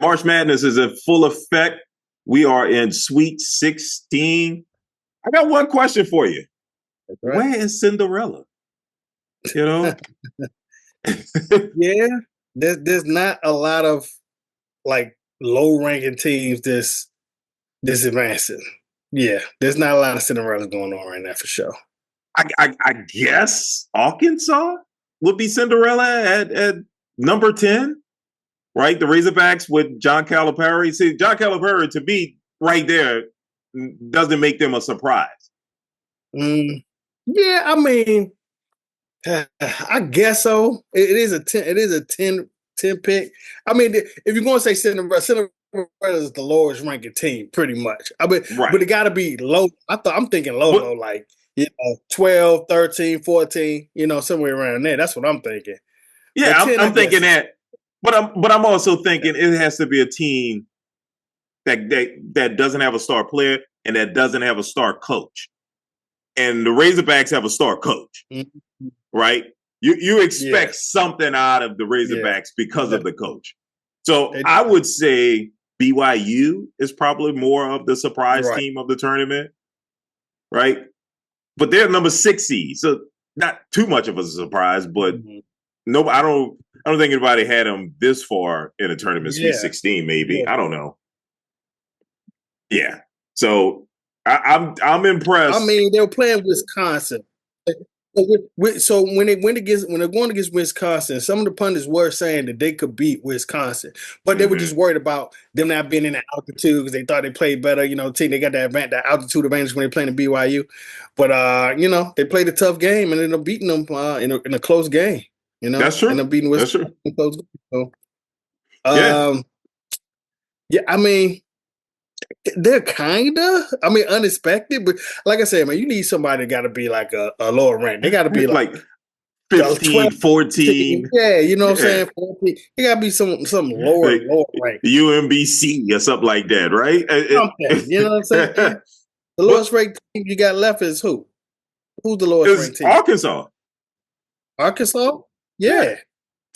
March Madness is in full effect. We are in Sweet 16. I got one question for you. Right. Where is Cinderella? You know? Yeah, there's not a lot of like low ranking teams this advancing. Yeah, there's not a lot of Cinderella going on right now for sure. I guess Arkansas would be Cinderella at number 10, right? The Razorbacks with John Calipari. See, John Calipari to me right there doesn't make them a surprise. Yeah, I mean, I guess so. It is a 10. It is a 10 pick. I mean, if you're going to say Cinderella is the lowest ranking team, pretty much. Right. But it got to be low. I'm thinking low, like 12, 13, 14. Somewhere around there. That's what I'm thinking. Yeah, 10, I'm thinking that. But I'm also thinking it has to be a team that doesn't have a star player and that doesn't have a star coach. And the Razorbacks have a star coach, right? You expect something out of the Razorbacks because of the coach. So I would say BYU is probably more of the surprise team of the tournament, right? But they're number 6 seed, so not too much of a surprise. But no, I don't think anybody had them this far in a tournament, Sweet 16. Maybe I don't know. Yeah, so I'm impressed. I mean, they were playing Wisconsin. So when they're going against Wisconsin, some of the pundits were saying that they could beat Wisconsin, but they were just worried about them not being in the altitude because they thought they played better. They got that altitude advantage when they're playing the BYU. But they played a tough game and ended up beating them in a close game. That's true. Ended up beating Wisconsin in a close game. So, yeah, I mean. They're unexpected, but like I said, man, you need somebody that got to be like a lower rank. They got to be like 15, 12, 14. Yeah, you know what I'm saying? 14. It got to be some lower rank. UMBC or something like that, right? You know what I'm saying? The lowest ranked team you got left is who? Who's the lowest ranked team? Arkansas. Arkansas? Yeah.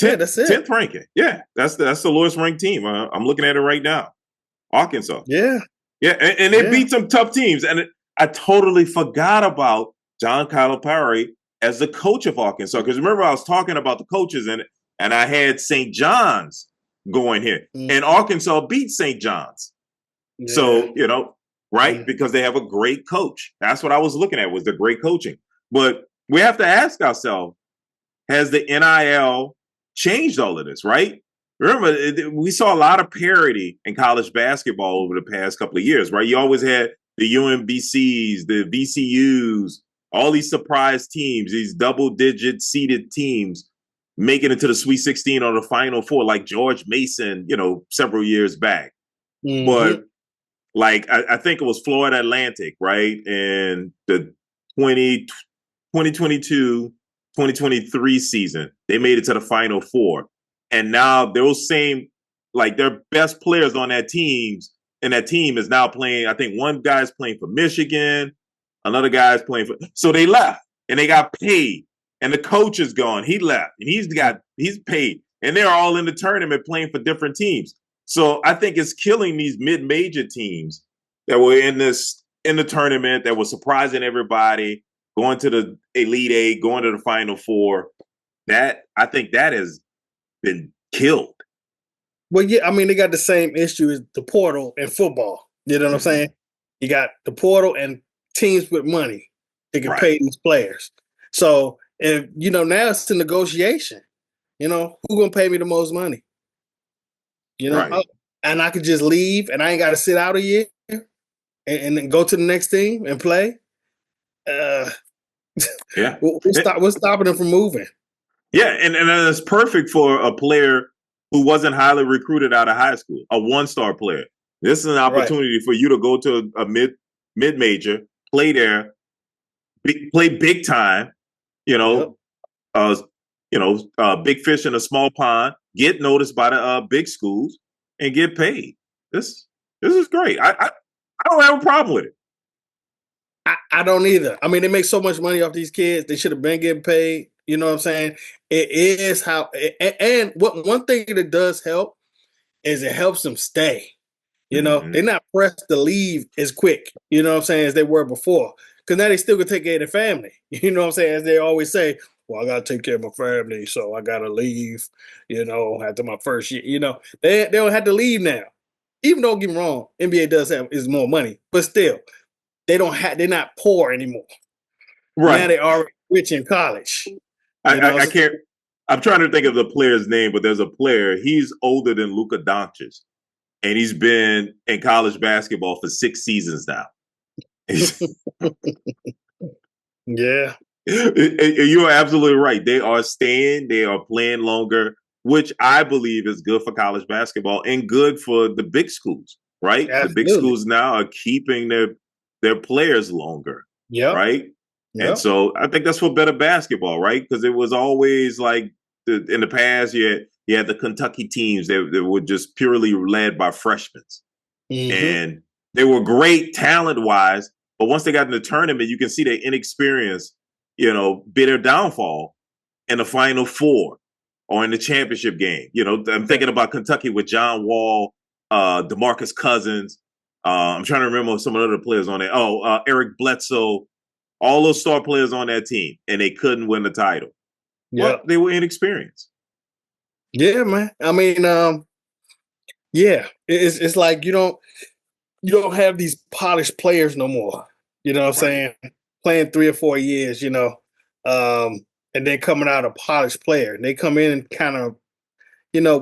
10th, that's it. 10th ranking. Yeah, that's the lowest ranked team. I'm looking at it right now. Arkansas. Yeah. Yeah, and they beat some tough teams. And I totally forgot about John Calipari as the coach of Arkansas. Because remember, I was talking about the coaches and I had St. John's going here. And Arkansas beat St. John's. Yeah. So, right? Because they have a great coach. That's what I was looking at, was the great coaching. But we have to ask ourselves, has the NIL changed all of this, right? Remember, we saw a lot of parity in college basketball over the past couple of years, right? You always had the UMBCs, the VCUs, all these surprise teams, these double-digit seeded teams making it to the Sweet 16 or the Final Four, like George Mason, several years back. But I think it was Florida Atlantic, right? And the 2022, 2023 season, they made it to the Final Four. And now those same, their best players on that team is now playing. I think one guy's playing for Michigan, another guy's playing for. So they left and they got paid. And the coach is gone. He left and he's paid. And they're all in the tournament playing for different teams. So I think it's killing these mid-major teams that were in the tournament, that were surprising everybody, going to the Elite Eight, going to the Final Four. I think that has been killed. Well, yeah, I mean, they got the same issue as the portal and football. You know what I'm saying? You got the portal and teams with money that can pay these players. So, if now it's a negotiation. Who's gonna pay me the most money? And I could just leave, and I ain't got to sit out a year and then go to the next team and play. Yeah, what's stopping them from moving? Yeah, and it's perfect for a player who wasn't highly recruited out of high school, a one-star player. This is an opportunity for you to go to a mid-major, play there, play big time, big fish in a small pond, get noticed by the big schools, and get paid. This is great. I don't have a problem with it. I don't either. I mean, they make so much money off these kids. They should have been getting paid. You know what I'm saying? It is how, and what one thing that does help is it helps them stay. You know, Mm-hmm. they're not pressed to leave as quick, you know what I'm saying, as they were before. Because now they still can take care of their family. You know what I'm saying? As they always say, well, I got to take care of my family, so I got to leave, you know, after my first year. You know, they don't have to leave now. Even don't get me wrong, NBA does have is more money, but still, they're not poor anymore. Now Right. they are rich in college. You know, I can't. I'm trying to think of the player's name, but there's a player. He's older than Luka Doncic, and he's been in college basketball for 6 seasons now. yeah. You're absolutely right. They are staying. They are playing longer, which I believe is good for college basketball and good for the big schools. Right, the big Absolutely. schools now are keeping their players longer. Yep. Right, Yep. and so I think that's for better basketball. Right, because it was always like in the past you had the Kentucky teams that were just purely led by freshmen, and they were great talent wise. But once they got in the tournament, you can see their inexperience, be their downfall in the Final Four or in the championship game. I'm thinking about Kentucky with John Wall, DeMarcus Cousins. I'm trying to remember some of the other players on there. Eric Bledsoe, all those star players on that team, and they couldn't win the title. Well, they were inexperienced. Yeah, man. I mean, yeah, it's like you don't have these polished players no more. You know what I'm saying? Playing 3 or 4 years, and then coming out a polished player. They come in and kind of,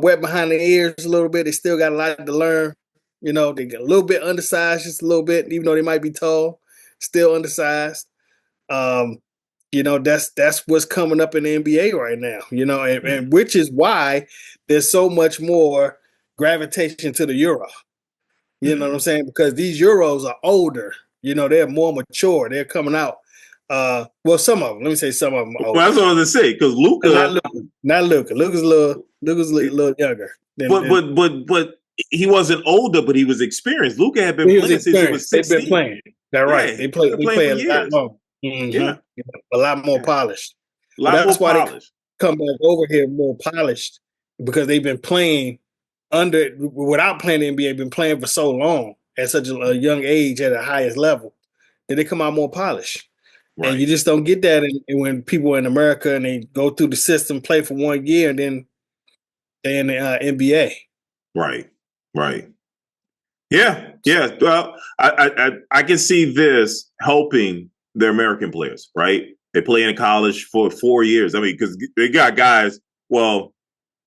wet behind the ears a little bit. They still got a lot to learn. They get a little bit undersized, just a little bit, even though they might be tall, still undersized. That's what's coming up in the NBA right now, and which is why there's so much more gravitation to the Euro. You know what I'm saying? Because these Euros are older. They're more mature. They're coming out. Well, some of them. Let me say some of them are older. Well, that's what I was going to say, because Luka. Not Luka. Luka's a little younger. But he wasn't older, but he was experienced. Luka had been playing since he was 16. They've been playing. That's right. They play for a years. lot more. Yeah. A lot more polished. A lot more polished. They come back over here more polished because they've been playing without playing the NBA, been playing for so long at such a young age at the highest level that they come out more polished. Right. And you just don't get that when people in America and they go through the system, play for 1 year, and then they're in the NBA. Right. Yeah. Well, I can see this helping the American players, right? They play in college for 4 years. I mean, because they got guys. Well,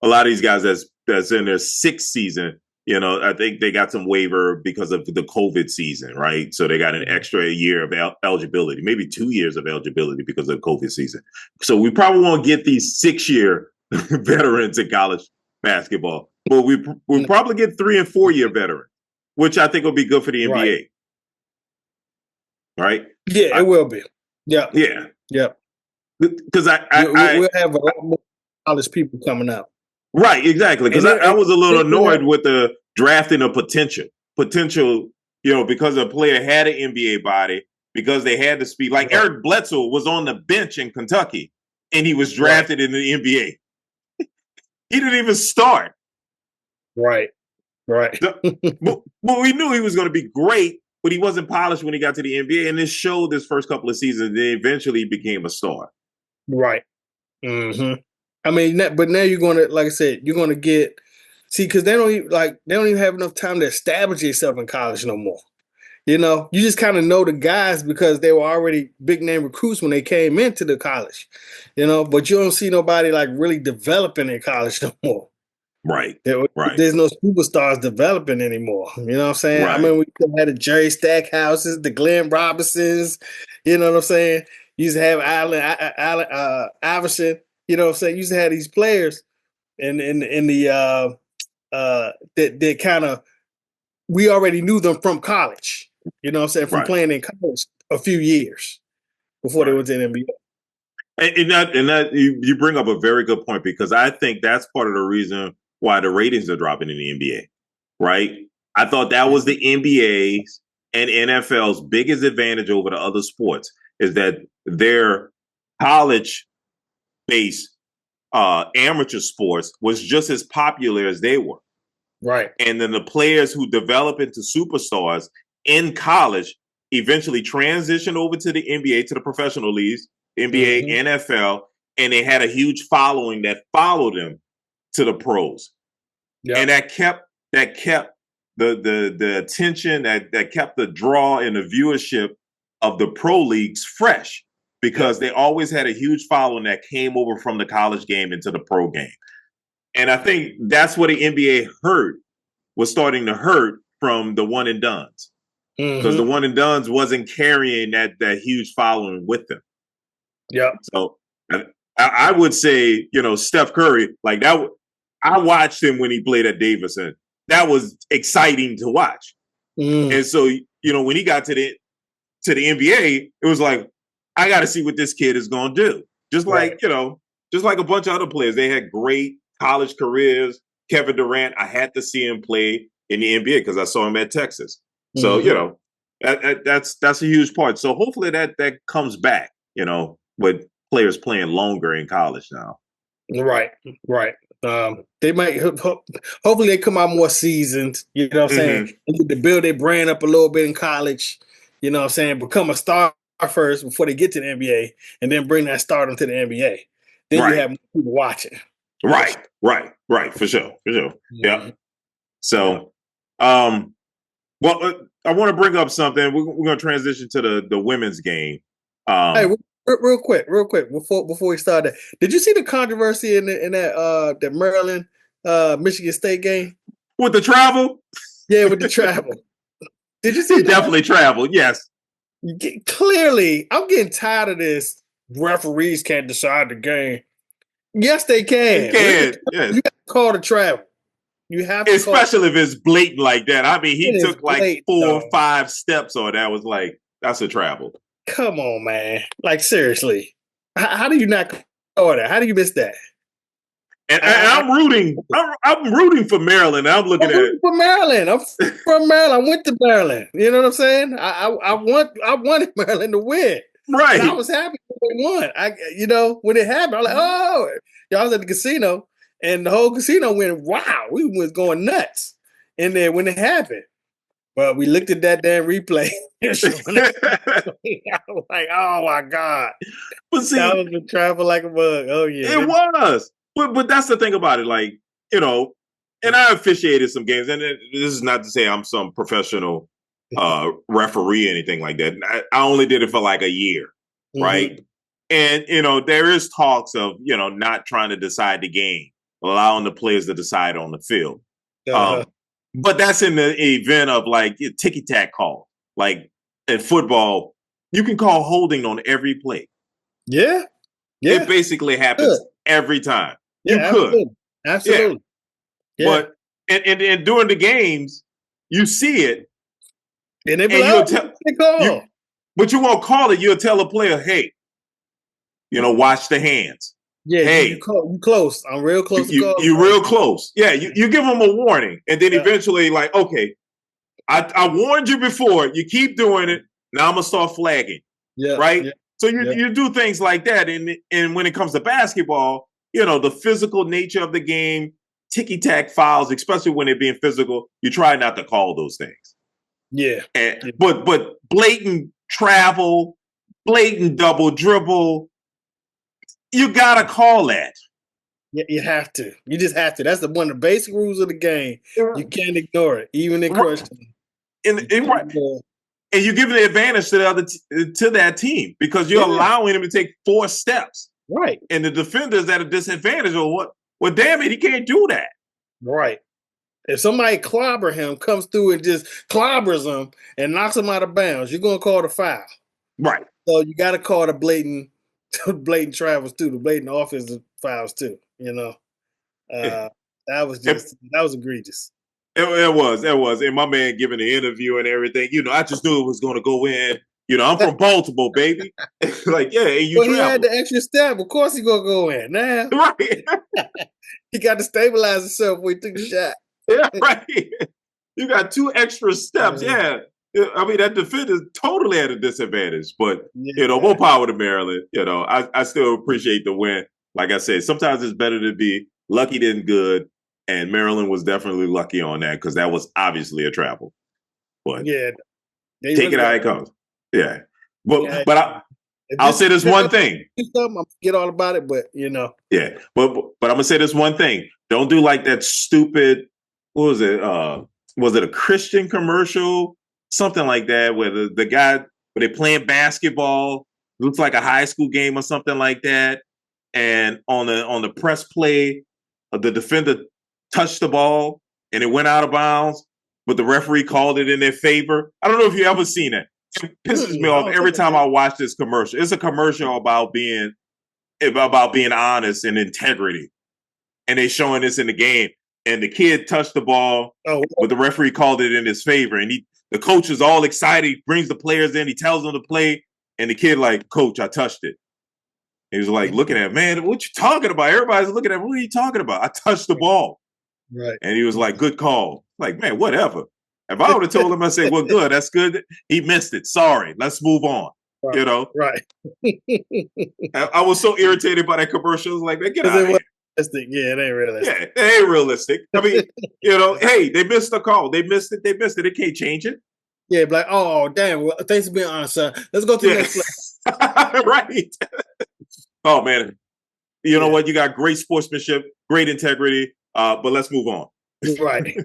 a lot of these guys that's in their 6th season. I think they got some waiver because of the COVID season, right? So they got an extra year of eligibility, maybe 2 years of eligibility because of the COVID season. So we probably won't get these 6-year veterans in college basketball, but we'll probably get 3 and 4 year veterans, which I think will be good for the NBA. Right? Yeah, it will be. Yeah. Because we'll have a lot more college people coming out. Right, exactly. Because I was a little annoyed with the drafting of potential, because a player had an NBA body, because they had the speed. Like Eric Bledsoe was on the bench in Kentucky, and he was drafted in the NBA. He didn't even start. Right. But we knew he was going to be great, but he wasn't polished when he got to the NBA, and it showed this first couple of seasons. And then eventually became a star. Right. I mean, but now you're going to, like I said, you're going to get because they don't even have enough time to establish yourself in college no more. You just kind of know the guys because they were already big name recruits when they came into the college. But you don't see nobody like really developing in college no more. Right. There's no superstars developing anymore. You know what I'm saying? Right. I mean, we had the Jerry Stackhouses, the Glenn Robinsons. You know what I'm saying? You used to have Allen Iverson. You know what I'm saying? You used to have these players in the that kind of we already knew them from college. You know what I'm saying? From playing in college a few years before they went to the NBA. And that you bring up a very good point, because I think that's part of the reason why the ratings are dropping in the NBA, right? I thought that was the NBA's and NFL's biggest advantage over the other sports, is that their college-based amateur sports was just as popular as they were. Right. And then the players who develop into superstars in college eventually transition over to the NBA, to the professional leagues, NBA, NFL, and they had a huge following that followed them to the pros. Yep. And that kept the attention, that kept the draw and the viewership of the pro leagues fresh, because they always had a huge following that came over from the college game into the pro game. And I think that's what the NBA was starting to hurt from the one and dones, because the one and dones wasn't carrying that huge following with them. Yeah. So I would say, Steph Curry, like that. I watched him when he played at Davidson. That was exciting to watch. And so, when he got to the NBA, it was like, I got to see what this kid is going to do. Just like, just like a bunch of other players. They had great college careers. Kevin Durant, I had to see him play in the NBA because I saw him at Texas. So, that's a huge part. So hopefully that comes back, with players playing longer in college now. Right. They might hopefully they come out more seasoned, you know what I'm saying? They need to build their brand up a little bit in college, you know what I'm saying? Become a star first before they get to the NBA, and then bring that stardom to the NBA. Then you have more people watching. Right. For sure. Yeah. So, I want to bring up something. We're going to transition to the women's game. Hey, real quick, before we start that, did you see the controversy in that Maryland Michigan State game with the travel? Yeah, with the travel. Did you see? Definitely traveled. Yes. Clearly, I'm getting tired of this. Referees can't decide the game. Yes, they can. They can. Yes. You have to call the travel. You have to, especially if it's blatant like that. I mean, he took like 4 or 5 steps on that. Was like, that's a travel. Come on, man. Like, seriously. How do you not call that? How do you miss that? And I'm rooting. I'm rooting for Maryland. I'm looking at it. For Maryland. I'm from Maryland. I went to Maryland. You know what I'm saying? I wanted Maryland to win. Right. And I was happy when they won. When it happened, I was like, oh, y'all was at the casino, and the whole casino went, wow, we was going nuts. And then when it happened, well, we looked at that damn replay. I was like, oh my God. But see, that was the travel like a bug. Oh yeah. It was. But that's the thing about it. Like, and I officiated some games, and this is not to say I'm some professional referee or anything like that. I only did it for like a year. Right. And, there is talks of, not trying to decide the game, allowing the players to decide on the field. But that's in the event of like ticky-tack call. Like in football, you can call holding on every play. Yeah. It basically happens every time. Yeah, you could. Absolutely. Yeah. But and during the games, you see it. And you'll tell but you won't call it. You'll tell a player, hey, watch the hands. Yeah, hey, you close. I'm real close. You're real close. Yeah, you give them a warning, and then eventually, like, okay, I warned you before. You keep doing it. Now I'm gonna start flagging. Yeah, right. Yeah, so you do things like that, and when it comes to basketball, the physical nature of the game, ticky-tack fouls, especially when they're being physical, you try not to call those things. Yeah, but blatant travel, blatant double dribble. You gotta call that. Yeah, you have to. You just have to. That's one of the basic rules of the game. You can't ignore it, even in crush time. And you're giving the advantage to to that team because you're allowing them to take 4 steps. Right. And the defender's at a disadvantage. Or what? Well, damn it, he can't do that. Right. If somebody clobber him, comes through and just clobbers him and knocks him out of bounds, you're gonna call the foul. Right. So you got to call the blatant travels too, the blatant offensive fouls too. That was egregious. It was. And my man giving the interview and everything, I just knew it was going to go in. I'm from Baltimore, baby. Like, yeah, and you he had the extra step. Of course he's going to go in. Now, right. He got to stabilize himself when he took the shot. Yeah, right. You got 2 extra steps. Yeah. I mean, that defender's totally at a disadvantage. But, more power to Maryland. I still appreciate the win. Like I said, sometimes it's better to be lucky than good. And Maryland was definitely lucky on that because that was obviously a travel. But yeah, take it how it comes. Yeah. But I'll this say this one thing. I'm forget all about it, but Yeah. But I'm gonna say this one thing. Don't do like that stupid, what was it? Was it a Christian commercial? Something like that, where the guy where they're playing basketball, looks like a high school game or something like that. And on the press play, the defender touched the ball and it went out of bounds, but the referee called it in their favor. I don't know if you ever seen it. It pisses me off every time I watch this commercial. It's a commercial about being honest and integrity, and they showing this in the game. And the kid touched the ball, but the referee called it in his favor. And the coach is all excited. He brings the players in. He tells them to play, and the kid like, "Coach, I touched it." He was like looking at him, man, what you talking about? Everybody's looking at him. What are you talking about? I touched the ball. Right. And he was like, good call. Like, man, whatever. If I would have told him, I say, well, good, that's good. He missed it. Sorry. Let's move on. Right. Right. I was so irritated by that commercial. I was like, man, get out of here. Yeah, it ain't realistic. Yeah, it ain't realistic. I mean, hey, they missed the call. They missed it. They can't change it. Yeah, like, oh, damn. Well, thanks for being honest, son. Let's go to the next play. Right. Oh, man. You know what? You got great sportsmanship, great integrity, but let's move on. Right.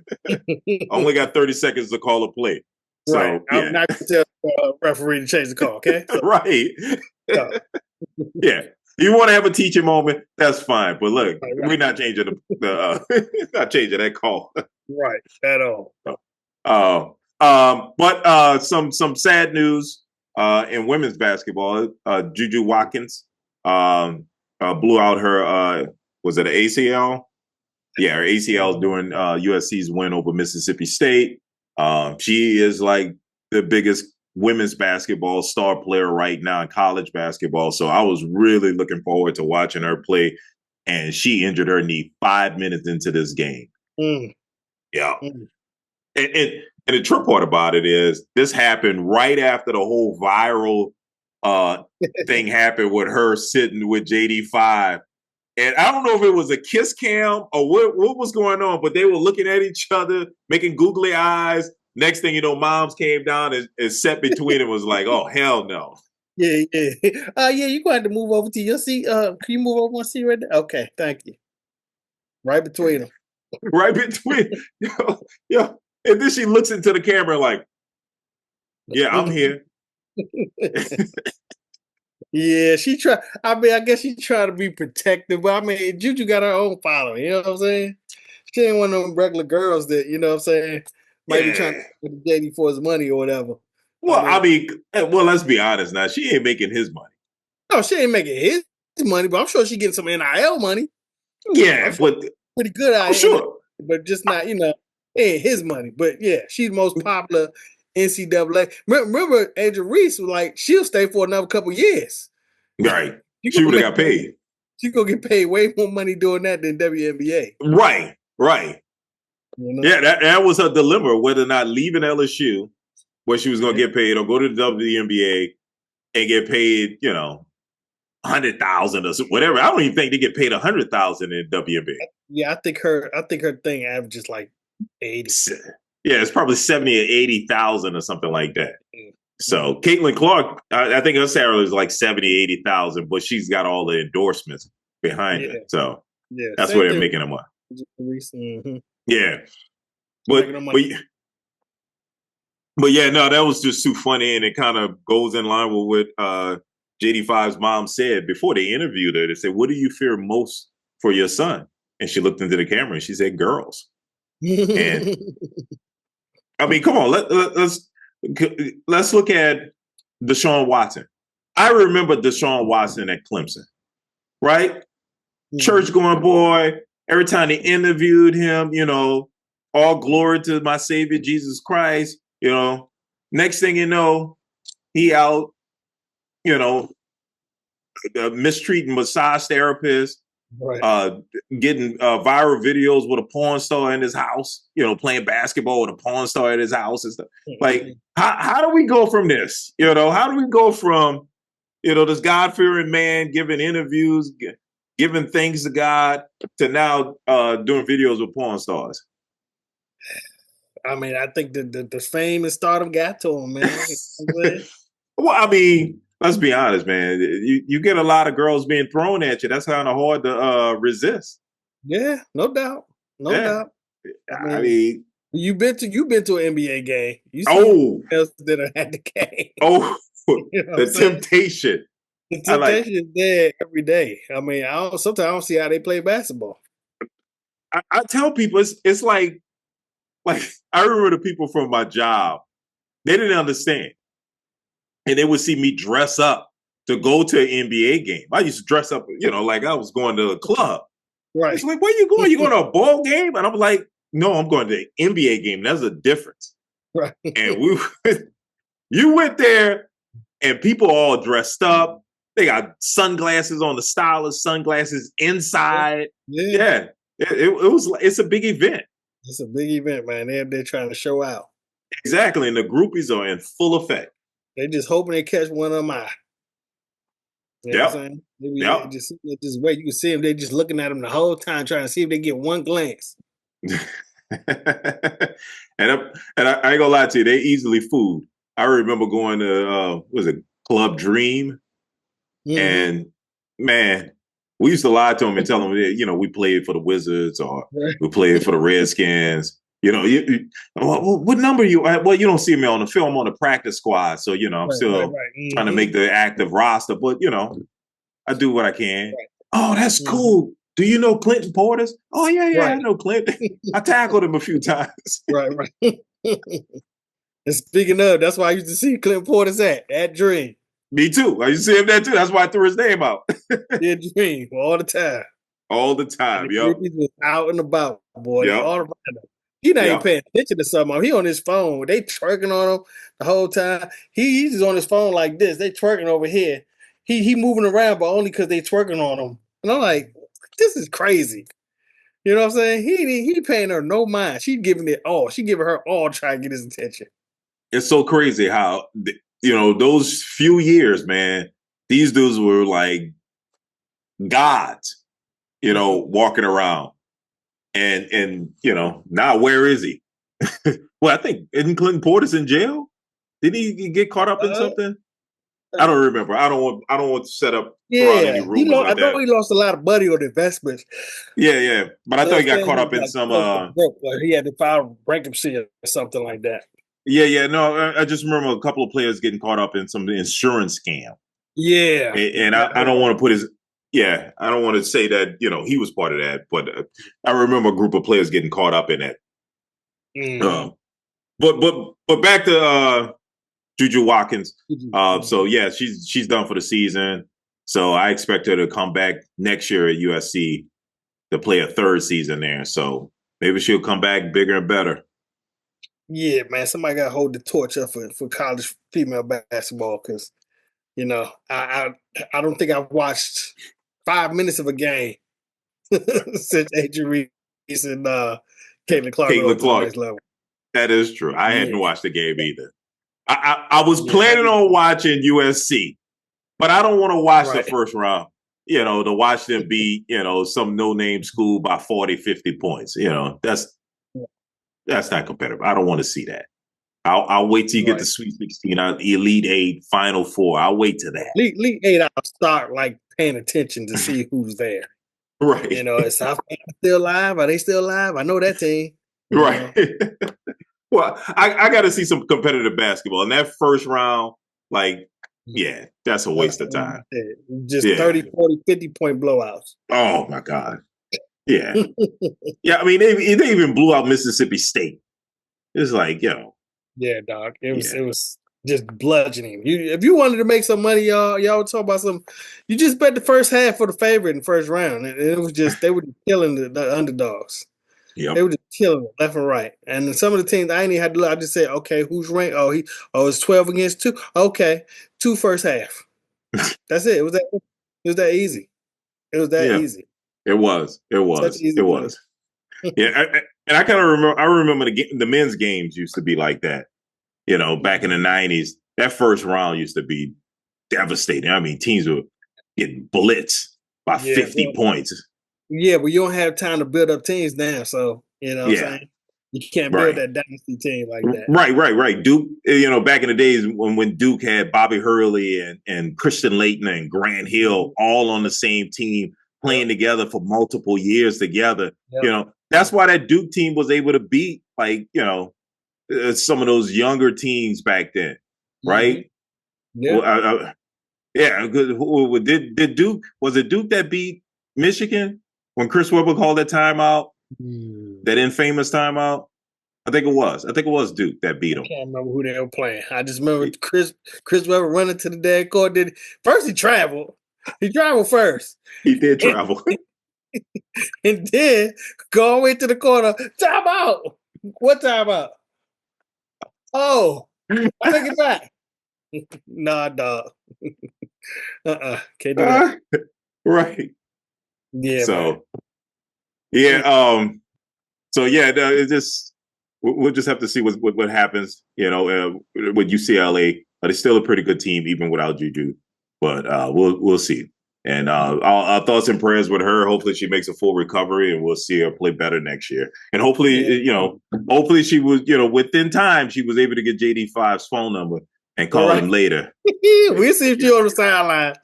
Only got 30 seconds to call a play. So, right. Yeah. I'm not going to tell the referee to change the call, okay? So, right. Yeah. You want to have a teaching moment? That's fine. But look, we're not changing not changing that call. Right. At all. But some sad news in women's basketball. Juju Watkins blew out her was it an ACL? Yeah, her ACL during USC's win over Mississippi State. She is like the biggest women's basketball star player right now in college basketball. So I was really looking forward to watching her play. And she injured her knee 5 minutes into this game. Yeah. And the trip part about it is this happened right after the whole viral thing happened with her sitting with JD5. And I don't know if it was a kiss cam or what was going on, but they were looking at each other, making googly eyes. Next thing you know, moms came down and sat between and was like, oh, hell no. Yeah. Yeah, you're going to have to move over to your seat. Can you move over one seat right there? Okay, thank you. Right between them. Right between. Yeah. And then she looks into the camera like, yeah, I'm here. Yeah, she try. I mean, I guess she try to be protective, but I mean, Juju got her own following. You know what I'm saying? She ain't one of them regular girls that what I'm saying might be trying to get JD for his money or whatever. Well, I mean, let's be honest now. She ain't making his money. No, she ain't making his money, but I'm sure she getting some NIL money. Yeah, but pretty good at sure, but just not ain't his money. But yeah, she's the most popular NCAA. Remember, Angel Reese was like, she'll stay for another couple years. Right. She would have got paid. She's going to get paid way more money doing that than WNBA. Right. Yeah, that was her dilemma, whether or not leaving LSU, where she was going to get paid, or go to the WNBA and get paid, $100,000 or whatever. I don't even think they get paid $100,000 in WNBA. Yeah, I think her thing averages like 80. Yeah, it's probably 70 or 80,000 or something like that. So Caitlin Clark, I think her salary is like 70, 80,000, but she's got all the endorsements behind it. So that's where they're making them up. Mm-hmm. Yeah. But yeah, no, that was just too funny. And it kind of goes in line with what JD5's mom said before they interviewed her. They said, what do you fear most for your son? And she looked into the camera and she said, girls. And I mean, come on, let's look at Deshaun Watson. I remember Deshaun Watson at Clemson, right? Mm-hmm. Church going boy. Every time they interviewed him, all glory to my Savior Jesus Christ. Next thing you know, he out, mistreating massage therapists. Right. Getting viral videos with a porn star in his house, playing basketball with a porn star in his house and stuff. Like, how do we go from this? How do we go from, this God-fearing man giving interviews, giving things to God to now doing videos with porn stars? I mean, I think the fame and stardom got to him, man. Well, I mean, let's be honest, man. You get a lot of girls being thrown at you. That's kind of hard to resist. Yeah, no doubt, no doubt. I mean, you've been to an NBA game. You see else that are at the game. Oh, you know the temptation. The temptation is there every day. I mean, sometimes I don't see how they play basketball. I tell people it's like I remember the people from my job. They didn't understand, and they would see me dress up to go to an NBA game. I used to dress up, like I was going to a club. Right. It's like, where you going? You going to a ball game? And I'm like, no, I'm going to the NBA game. There's a difference. Right. And you went there, and people all dressed up. They got sunglasses on, the stylish sunglasses inside. Yeah. It's a big event. It's a big event, man. They're trying to show out. Exactly. And the groupies are in full effect. They just hoping they catch one of them eye. You know what I'm saying? Just wait. You can see them. They just looking at them the whole time, trying to see if they get one glance. and I ain't gonna lie to you, they easily fooled. I remember going to was it Club Dream, and man, we used to lie to them and tell them, we played for the Wizards or we played for the Redskins. What number are you? Well, you don't see me on the film, on the practice squad, so I'm still trying to make the active roster. But I do what I can. Right. Oh, that's cool. Do you know Clinton Portis? Oh yeah, I know Clinton. I tackled him a few times. Right. And speaking of, that's why I used to see Clinton Portis at Dream. Me too. I used to see him there too. That's why I threw his name out. Yeah, Dream all the time. All the time, yo. He's just out and about, boy. Yep. All around him. He not even paying attention to something. He on his phone. They twerking on him the whole time. He's just on his phone like this. They twerking over here. He moving around, but only because they twerking on him. And I'm like, this is crazy. You know what I'm saying? He paying her no mind. She giving it all. She giving her all, trying to get his attention. It's so crazy how those few years, man. These dudes were like gods, walking around. And now where is he? Well, I think isn't Clinton Portis in jail? Didn't he get caught up in something? I don't remember. I don't want to set up any rumors I know he lost a lot of money on investments. Yeah. But I thought he got caught up in some he had to file bankruptcy or something like that. Yeah. No, I just remember a couple of players getting caught up in some insurance scam. Yeah. And I don't want to put his I don't want to say that, he was part of that, but I remember a group of players getting caught up in that. But back to Juju Watkins. So yeah, she's done for the season. So I expect her to come back next year at USC to play a third season there. So maybe she'll come back bigger and better. Yeah, man. Somebody got to hold the torch up for college female basketball because, I don't think I've watched 5 minutes of a game since Adrian Reese and Caitlin Clark. Level. That is true. I hadn't watched the game either. I was planning on watching USC, but I don't want to watch the first round, to watch them beat, some no-name school by 40, 50 points. That's not competitive. I don't want to see that. I'll wait till you get the Sweet 16, Elite 8, Final 4. I'll wait till that. Elite 8, I'll start paying attention to see who's there. Right. Is South Carolina still alive? Are they still alive? I know that team. Right. Well, I got to see some competitive basketball. In that first round, that's a waste of time. Just 30, 40, 50-point blowouts. Oh, my God. Yeah. Yeah, I mean, they even blew out Mississippi State. It's like, Yeah, dog. It was just bludgeoning. If you wanted to make some money, y'all talk about some. You just bet the first half for the favorite in the first round. It was just they were killing the underdogs. Yep. They were just killing them left and right. And some of the teams I ain't even had to look. I just said, okay, who's ranked? It's 12 against 2. Okay, 2 first half. That's it. It was that easy. It was that easy. It was. Yeah, and I kind of remember. I remember the men's games used to be like that. Back in the 90s, that first round used to be devastating. I mean, teams were getting blitzed. by 50 points. Yeah, but you don't have time to build up teams now. So, you know what I'm saying? You can't build that dynasty team like that. Right. Duke, back in the days when Duke had Bobby Hurley and Christian Laettner and Grant Hill all on the same team playing together for multiple years together. That's why that Duke team was able to beat some of those younger teams back then, right? Did Duke, was it Duke that beat Michigan when Chris Webber called that timeout? That infamous timeout? I think it was Duke that beat him. I can't remember who they were playing. I just remember Chris Webber running to the dead court. First he traveled. He traveled first. He did travel. And then go all the way to the corner. Time out. What time out? Oh, I take it back. Nah, dog. Can't do that. Right. Yeah. So, it's just we'll just have to see what happens. With UCLA, but it's still a pretty good team even without Juju. But we'll see. And our thoughts and prayers with her. Hopefully she makes a full recovery, and we'll see her play better next year. And hopefully, hopefully she was, within time she was able to get JD5's phone number and call him later. We'll see if she's on the sideline.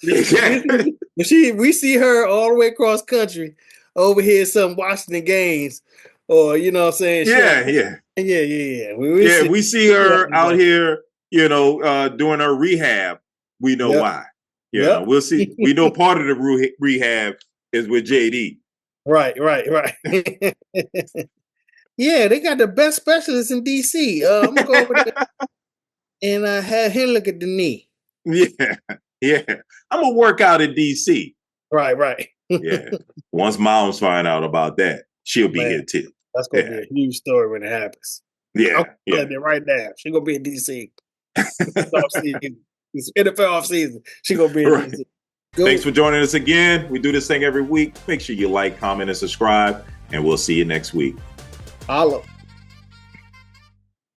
We see her all the way across country over here at some Washington games, or you know what I'm saying? Yeah. We see her out here, doing her rehab. We know why. We'll see. We know part of the rehab is with JD. Right. Yeah, they got the best specialists in DC. I'm gonna go over there and have him look at the knee. Yeah. I'm gonna work out in DC. Right. Yeah. Once Moms find out about that, she'll be here too. That's gonna be a huge story when it happens. Yeah. It right now. She's gonna be in DC. It's NFL offseason. She's gonna be in DC. Thanks for joining us again. We do this thing every week. Make sure you like, comment, and subscribe, and we'll see you next week. Holla.